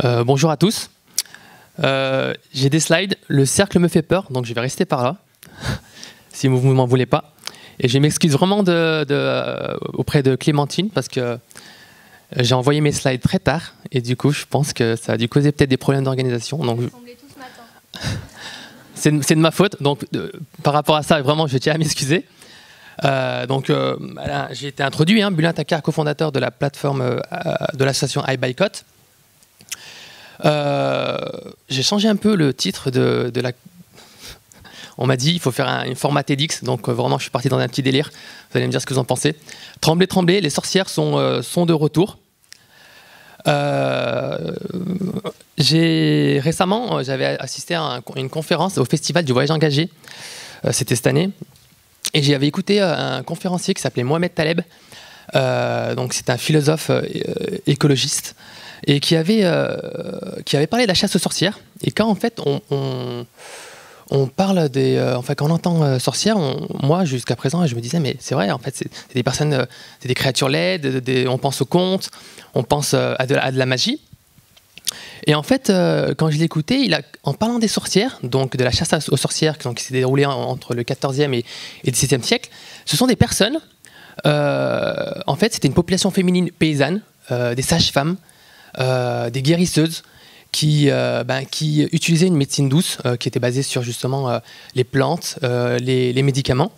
Bonjour à tous. J'ai des slides. Le cercle me fait peur, donc je vais rester par là, si vous ne m'en voulez pas. Et je m'excuse vraiment auprès de Clémentine, parce que j'ai envoyé mes slides très tard, et du coup, je pense que ça a dû causer peut-être des problèmes d'organisation. Donc, c'est de ma faute. Donc, par rapport à ça, vraiment, je tiens à m'excuser. J'ai été introduit, Bulin Takar, cofondateur de la plateforme de l'association iBoycott. J'ai changé un peu le titre de la... On m'a dit il faut faire un format TEDx, donc vraiment je suis parti dans un petit délire. Vous allez me dire ce que vous en pensez. Tremblez, tremblez, les sorcières sont de retour. Récemment, j'avais assisté à une conférence au Festival du Voyage Engagé. C'était cette année. Et j'avais écouté un conférencier qui s'appelait Mohamed Taleb. Donc c'est un philosophe écologiste. Et qui avait parlé de la chasse aux sorcières. Et quand en fait on parle quand on entend sorcières, moi jusqu'à présent je me disais mais c'est vrai, en fait c'est des personnes, c'est des créatures laides, on pense aux contes, on pense à de la magie. Et en fait quand je l'ai écouté, en parlant des sorcières, donc de la chasse aux sorcières qui s'est déroulée entre le 14e et le 17e siècle, ce sont des personnes, en fait c'était une population féminine paysanne, des sages-femmes, des guérisseuses qui utilisaient une médecine douce qui était basée sur justement les plantes, les médicaments.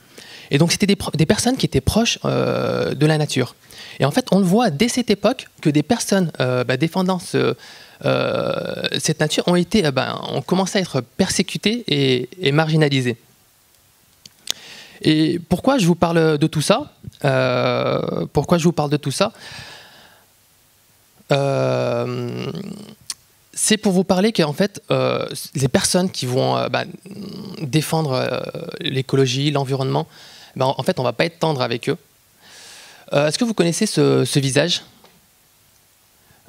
Et donc c'était des personnes qui étaient proches de la nature. Et en fait on le voit dès cette époque que des personnes défendant cette nature ont commencé à être persécutées et marginalisées. Et pourquoi je vous parle de tout ça c'est pour vous parler qu'en fait, les personnes qui vont défendre l'écologie, l'environnement, en fait, on ne va pas être tendre avec eux. Est-ce que vous connaissez ce visage?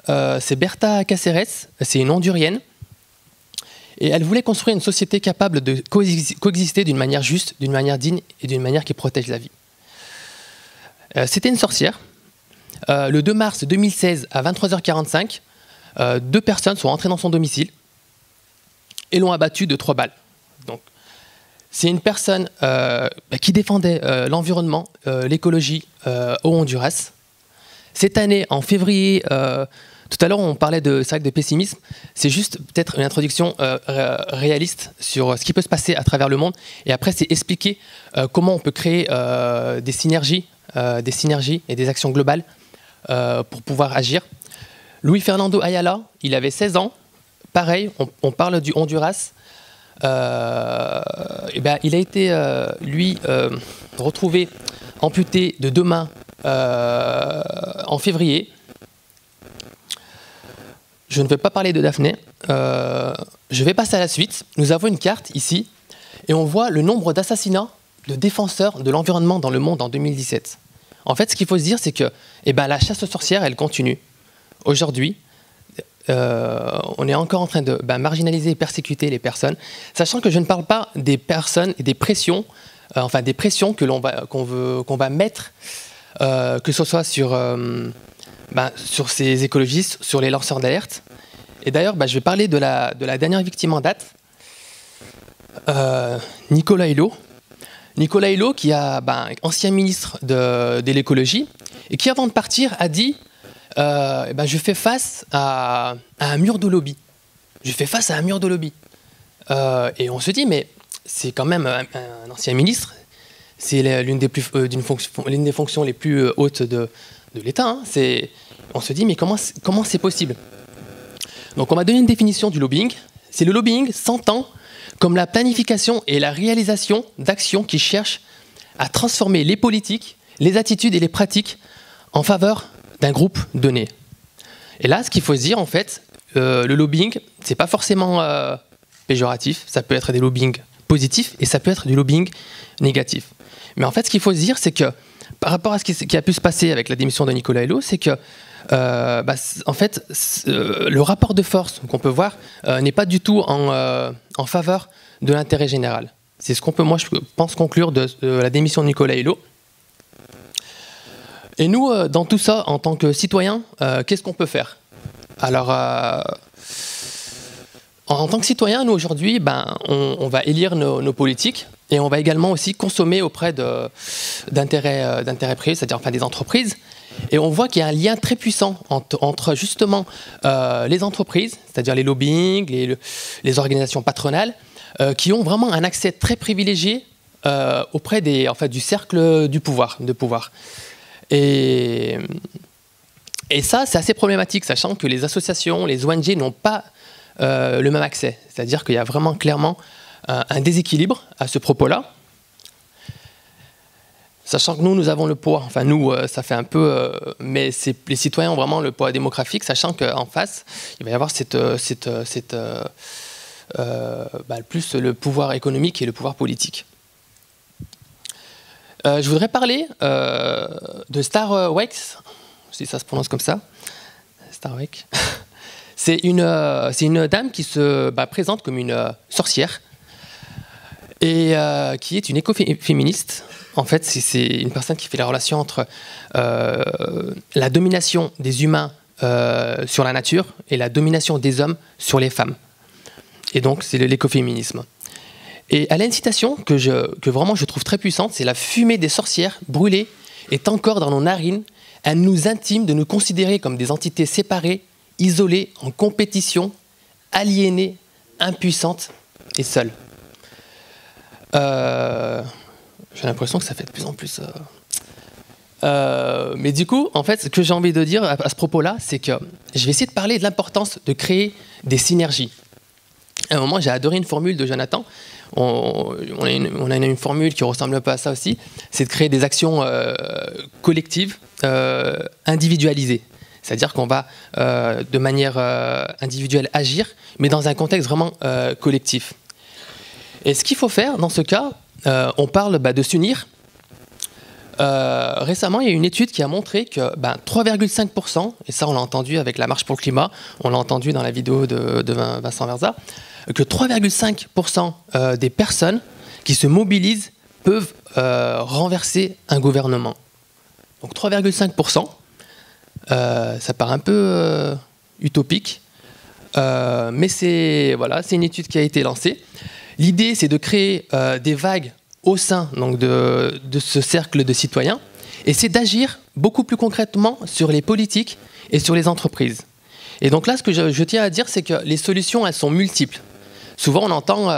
C'est Berta Cáceres, c'est une Hondurienne. Et elle voulait construire une société capable de coexister d'une manière juste, d'une manière digne et d'une manière qui protège la vie. C'était une sorcière. Le 2 mars 2016, à 23h45, 2 personnes sont rentrées dans son domicile et l'ont abattue de 3 balles. Donc, c'est une personne qui défendait l'environnement, l'écologie au Honduras. Cette année, en février, tout à l'heure on parlait de pessimisme, c'est juste peut-être une introduction réaliste sur ce qui peut se passer à travers le monde, et après c'est expliquer comment on peut créer des synergies et des actions globales pour pouvoir agir. Luis Fernando Ayala, il avait 16 ans, pareil, on parle du Honduras. Il a été, retrouvé amputé de 2 mains en février. Je ne vais pas parler de Daphné. Je vais passer à la suite. Nous avons une carte ici, et on voit le nombre d'assassinats de défenseurs de l'environnement dans le monde en 2017. En fait, ce qu'il faut se dire, c'est que la chasse aux sorcières, elle continue. Aujourd'hui, on est encore en train de marginaliser et persécuter les personnes, sachant que je ne parle pas des personnes et des pressions, des pressions qu'on va mettre, que ce soit sur ces écologistes, sur les lanceurs d'alerte. Et d'ailleurs, je vais parler de la dernière victime en date, Nicolas Hulot. Nicolas Hulot, qui est ancien ministre de l'écologie, et qui, avant de partir, a dit je fais face à un mur de lobby. Je fais face à un mur de lobby. Et on se dit, mais c'est quand même un ancien ministre, c'est l'une des fonctions les plus hautes de l'État. On se dit, mais comment c'est possible? Donc on m'a donné une définition du lobbying. C'est le lobbying s'entend comme la planification et la réalisation d'actions qui cherchent à transformer les politiques, les attitudes et les pratiques en faveur d'un groupe donné. Et là, ce qu'il faut se dire, en fait, le lobbying, c'est pas forcément péjoratif, ça peut être des lobbying positifs et ça peut être du lobbying négatif. Mais en fait, ce qu'il faut se dire, c'est que par rapport à ce qui a pu se passer avec la démission de Nicolas Hulot, c'est que en fait, le rapport de force qu'on peut voir n'est pas du tout en faveur de l'intérêt général. C'est ce qu'on peut, moi, je pense, conclure de la démission de Nicolas Hulot. Et nous, dans tout ça, en tant que citoyens, qu'est-ce qu'on peut faire? Alors, En tant que citoyen, nous aujourd'hui, on va élire nos politiques et on va également aussi consommer auprès d'intérêts privés, c'est-à-dire enfin des entreprises. Et on voit qu'il y a un lien très puissant entre justement les entreprises, c'est-à-dire les lobbying, les organisations patronales, qui ont vraiment un accès très privilégié auprès du cercle de pouvoir. Et ça, c'est assez problématique, sachant que les associations, les ONG n'ont pas le même accès. C'est-à-dire qu'il y a vraiment clairement un déséquilibre à ce propos-là. Sachant que nous avons le poids, enfin nous, ça fait un peu, mais les citoyens ont vraiment le poids démographique, sachant qu'en face, il va y avoir plus le pouvoir économique et le pouvoir politique. Je voudrais parler de Starwek, si ça se prononce comme ça, Starwek. C'est une dame qui se présente comme une sorcière et qui est une écoféministe. En fait, c'est une personne qui fait la relation entre la domination des humains sur la nature et la domination des hommes sur les femmes. Et donc, c'est l'écoféminisme. Et elle a une citation que vraiment je trouve très puissante, c'est « La fumée des sorcières brûlées est encore dans nos narines. Elle nous intime de nous considérer comme des entités séparées, isolées, en compétition, aliénées, impuissantes et seules. » J'ai l'impression que ça fait de plus en plus... mais du coup, en fait, ce que j'ai envie de dire à ce propos-là, c'est que je vais essayer de parler de l'importance de créer des synergies. À un moment, j'ai adoré une formule de Jonathan. On a une formule qui ressemble un peu à ça aussi. C'est de créer des actions collectives, individualisées. C'est-à-dire qu'on va, de manière individuelle, agir, mais dans un contexte vraiment collectif. Et ce qu'il faut faire dans ce cas, on parle de s'unir. Récemment, il y a une étude qui a montré que 3,5%, et ça on l'a entendu avec la Marche pour le climat, on l'a entendu dans la vidéo de Vincent Verza, que 3,5% des personnes qui se mobilisent peuvent renverser un gouvernement. Donc 3,5%, ça paraît un peu utopique, mais c'est une étude qui a été lancée. L'idée, c'est de créer des vagues au sein donc, de ce cercle de citoyens, et c'est d'agir beaucoup plus concrètement sur les politiques et sur les entreprises. Et donc là, ce que je tiens à dire, c'est que les solutions, elles sont multiples. Souvent, on entend,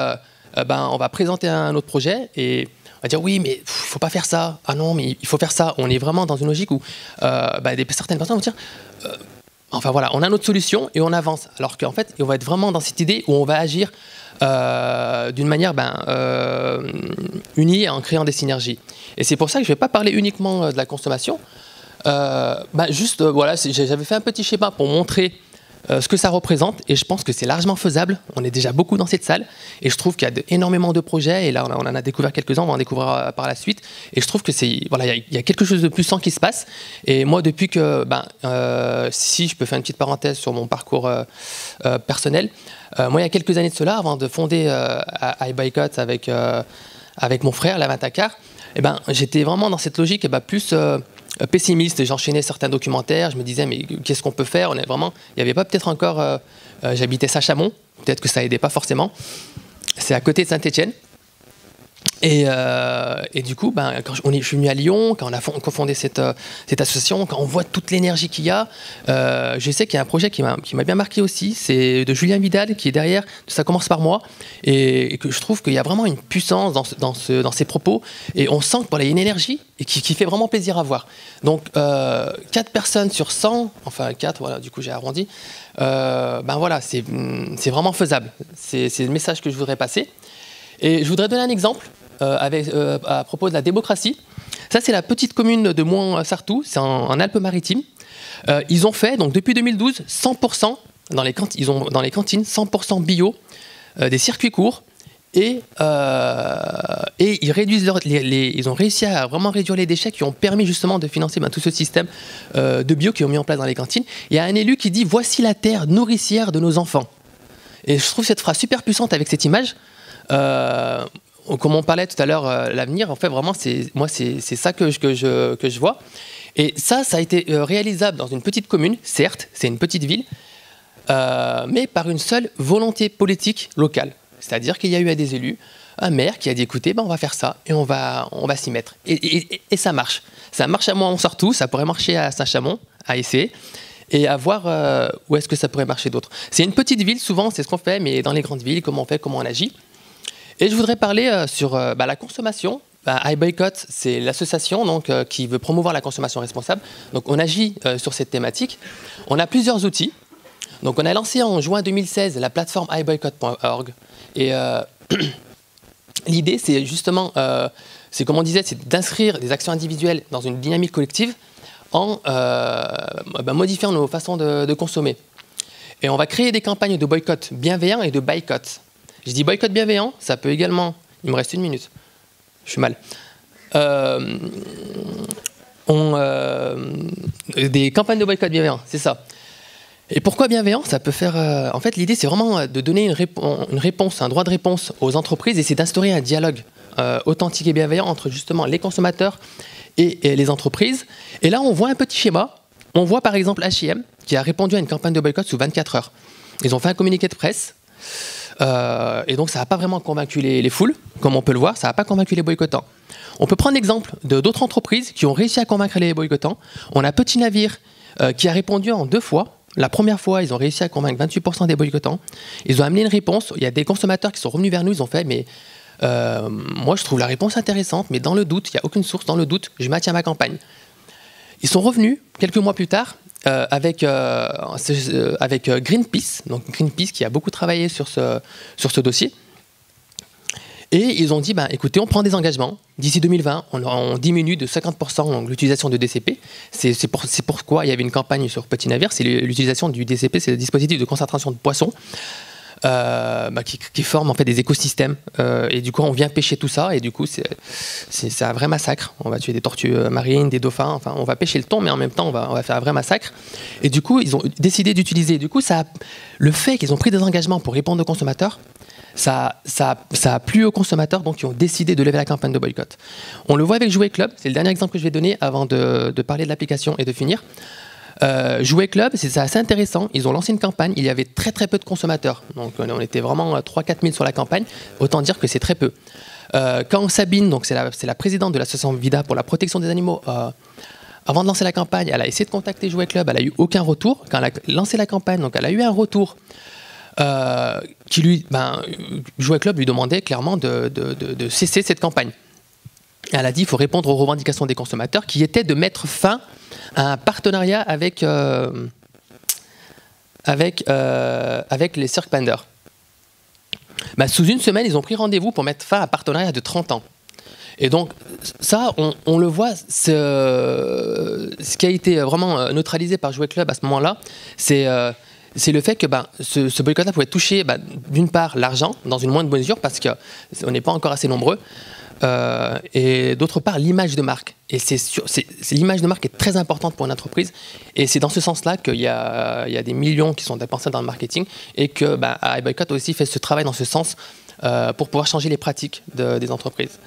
on va présenter un autre projet, et on va dire, oui, mais il ne faut pas faire ça. Ah non, mais il faut faire ça. On est vraiment dans une logique où certaines personnes vont dire, enfin voilà, on a notre solution et on avance. Alors qu'en fait, on va être vraiment dans cette idée où on va agir d'une manière unie en créant des synergies. Et c'est pour ça que je ne vais pas parler uniquement de la consommation. Voilà, j'avais fait un petit schéma pour montrer ce que ça représente, et je pense que c'est largement faisable. On est déjà beaucoup dans cette salle, et je trouve qu'il y a énormément de projets, et là on en a découvert quelques-uns, on va en découvrir par la suite, et je trouve que il y a quelque chose de puissant qui se passe. Et moi, depuis que, si je peux faire une petite parenthèse sur mon parcours personnel, moi il y a quelques années de cela, avant de fonder iBoycott avec mon frère, Lavin Takar, j'étais vraiment dans cette logique plus pessimiste. J'enchaînais certains documentaires, je me disais mais qu'est-ce qu'on peut faire, il n'y avait pas peut-être encore, j'habitais Saint-Chamond, peut-être que ça aidait pas forcément, c'est à côté de Saint-Étienne. Et du coup, quand je suis venu à Lyon, quand on a fondé cette association, quand on voit toute l'énergie qu'il y a, je sais qu'il y a un projet qui m'a bien marqué aussi, c'est de Julien Vidal qui est derrière, Ça commence par moi, et que je trouve qu'il y a vraiment une puissance dans ses propos, et on sent qu'il y a une énergie et qui fait vraiment plaisir à voir. Donc 4 personnes sur 100, enfin 4, voilà, du coup j'ai arrondi, voilà, c'est vraiment faisable. C'est le message que je voudrais passer. Et je voudrais donner un exemple à propos de la démocratie. Ça, c'est la petite commune de Mouans-Sartoux, c'est en Alpes-Maritimes. Ils ont fait, donc depuis 2012, 100% dans les cantines, 100% bio, des circuits courts, et ils réduisent ils ont réussi à vraiment réduire les déchets, qui ont permis justement de financer tout ce système de bio qu'ils ont mis en place dans les cantines. Il y a un élu qui dit « Voici la terre nourricière de nos enfants ». Et je trouve cette phrase super puissante avec cette image. Comme on parlait tout à l'heure, l'avenir, en fait, vraiment, c'est ça que je vois. Et ça a été réalisable dans une petite commune, certes, c'est une petite ville, mais par une seule volonté politique locale. C'est-à-dire qu'il y a eu des élus, un maire qui a dit écoutez, on va faire ça et on va s'y mettre. Et ça marche. Ça marche à Mont-Sartoux, ça pourrait marcher à Saint-Chamond, à essayer, et à voir où est-ce que ça pourrait marcher d'autres. C'est une petite ville, souvent, c'est ce qu'on fait, mais dans les grandes villes, comment on fait, comment on agit. Et je voudrais parler sur la consommation. iBoycott, c'est l'association qui veut promouvoir la consommation responsable. Donc on agit sur cette thématique. On a plusieurs outils. Donc on a lancé en juin 2016 la plateforme iBoycott.org. Et l'idée, c'est justement, c'est comme on disait, c'est d'inscrire des actions individuelles dans une dynamique collective en modifiant nos façons de consommer. Et on va créer des campagnes de boycott bienveillant et de boycott. Je dis boycott bienveillant, ça peut également... Il me reste 1 minute. Je suis mal. Des campagnes de boycott bienveillant, c'est ça. Et pourquoi bienveillant? Ça peut faire... en fait, l'idée, c'est vraiment de donner une réponse, un droit de réponse aux entreprises, et c'est d'instaurer un dialogue authentique et bienveillant entre justement les consommateurs et les entreprises. Et là, on voit un petit schéma. On voit par exemple H&M qui a répondu à une campagne de boycott sous 24 heures. Ils ont fait un communiqué de presse. Et donc, ça n'a pas vraiment convaincu les foules, comme on peut le voir. Ça n'a pas convaincu les boycottants. On peut prendre l'exemple d'autres entreprises qui ont réussi à convaincre les boycottants. On a Petit Navire qui a répondu en 2 fois. La première fois, ils ont réussi à convaincre 28% des boycottants. Ils ont amené une réponse. Il y a des consommateurs qui sont revenus vers nous. Ils ont fait, mais moi, je trouve la réponse intéressante, mais dans le doute, il n'y a aucune source. Dans le doute, je maintiens ma campagne. Ils sont revenus quelques mois plus tard avec Greenpeace. Donc Greenpeace qui a beaucoup travaillé sur ce dossier. Et ils ont dit, écoutez, on prend des engagements. D'ici 2020, on diminue de 50% l'utilisation de DCP. C'est pourquoi il y avait une campagne sur Petit Navire. C'est l'utilisation du DCP, c'est le dispositif de concentration de poissons qui forme en fait des écosystèmes. Et du coup, on vient pêcher tout ça. Et du coup, c'est un vrai massacre. On va tuer des tortues marines, des dauphins. Enfin, on va pêcher le thon, mais en même temps, on va faire un vrai massacre. Et du coup, ils ont décidé d'utiliser. Du coup, le fait qu'ils ont pris des engagements pour répondre aux consommateurs, ça a plu aux consommateurs, donc ils ont décidé de lever la campagne de boycott. On le voit avec Jouet Club, c'est le dernier exemple que je vais donner avant de parler de l'application et de finir. Jouet Club, c'est assez intéressant, ils ont lancé une campagne, il y avait très très peu de consommateurs, donc on était vraiment 3-4 000 sur la campagne, autant dire que c'est très peu. Quand Sabine, donc c'est la présidente de l'association Vida pour la protection des animaux, avant de lancer la campagne, elle a essayé de contacter Jouet Club, elle n'a eu aucun retour. Quand elle a lancé la campagne, donc elle a eu un retour. Jouet Club lui demandait clairement de cesser cette campagne. Elle a dit qu'il faut répondre aux revendications des consommateurs qui étaient de mettre fin à un partenariat avec les Cirque Pandas. Sous 1 semaine, ils ont pris rendez-vous pour mettre fin à un partenariat de 30 ans. Et donc, ça, on le voit, ce qui a été vraiment neutralisé par Jouet Club à ce moment-là, c'est le fait que ce boycott-là pouvait toucher d'une part l'argent, dans une moindre mesure, parce qu'on n'est pas encore assez nombreux, et d'autre part l'image de marque. Et l'image de marque est très importante pour une entreprise, et c'est dans ce sens-là qu'il y a des millions qui sont dépensés dans le marketing, et que iBoycott aussi fait ce travail dans ce sens pour pouvoir changer les pratiques des entreprises.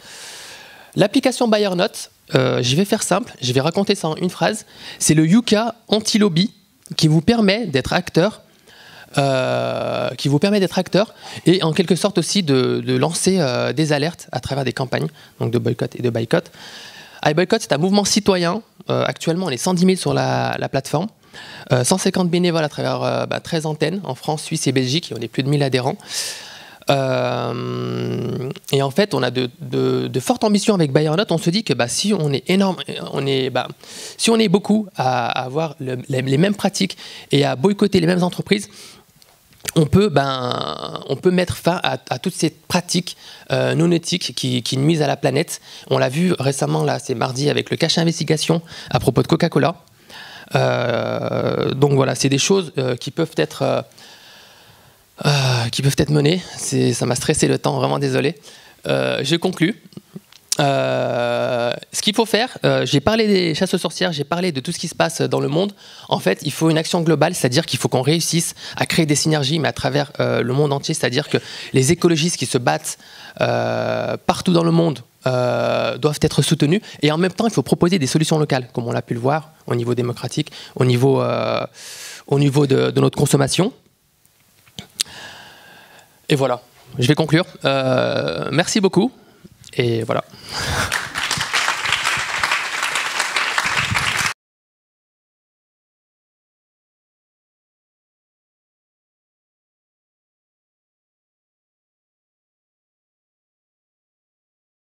L'application BuyerNote, je vais faire simple, je vais raconter ça en une phrase, c'est le Yuka anti-lobby, qui vous permet d'être acteur, et en quelque sorte aussi de lancer des alertes à travers des campagnes donc de boycott et de boycott. iBoycott, c'est un mouvement citoyen. Actuellement, on est 110 000 sur la plateforme. 150 bénévoles à travers 13 antennes en France, Suisse et Belgique. On est plus de 1000 adhérents. Et en fait, on a de fortes ambitions avec BuyerNote. On se dit que si on est énorme, si on est beaucoup à avoir les mêmes pratiques et à boycotter les mêmes entreprises, on peut mettre fin à toutes ces pratiques non éthiques qui nuisent à la planète. On l'a vu récemment, là, c'est mardi, avec le cache investigation à propos de Coca-Cola. Donc voilà, c'est des choses qui peuvent être menées. Ça m'a stressé le temps, vraiment désolé. Je conclus. Ce qu'il faut faire, j'ai parlé des chasses aux sorcières, j'ai parlé de tout ce qui se passe dans le monde. En fait, il faut une action globale, c'est-à-dire qu'il faut qu'on réussisse à créer des synergies, mais à travers le monde entier, c'est-à-dire que les écologistes qui se battent partout dans le monde doivent être soutenus. Et en même temps, il faut proposer des solutions locales, comme on l'a pu le voir au niveau démocratique, au niveau de notre consommation. Et voilà, je vais conclure. Merci beaucoup. Et voilà.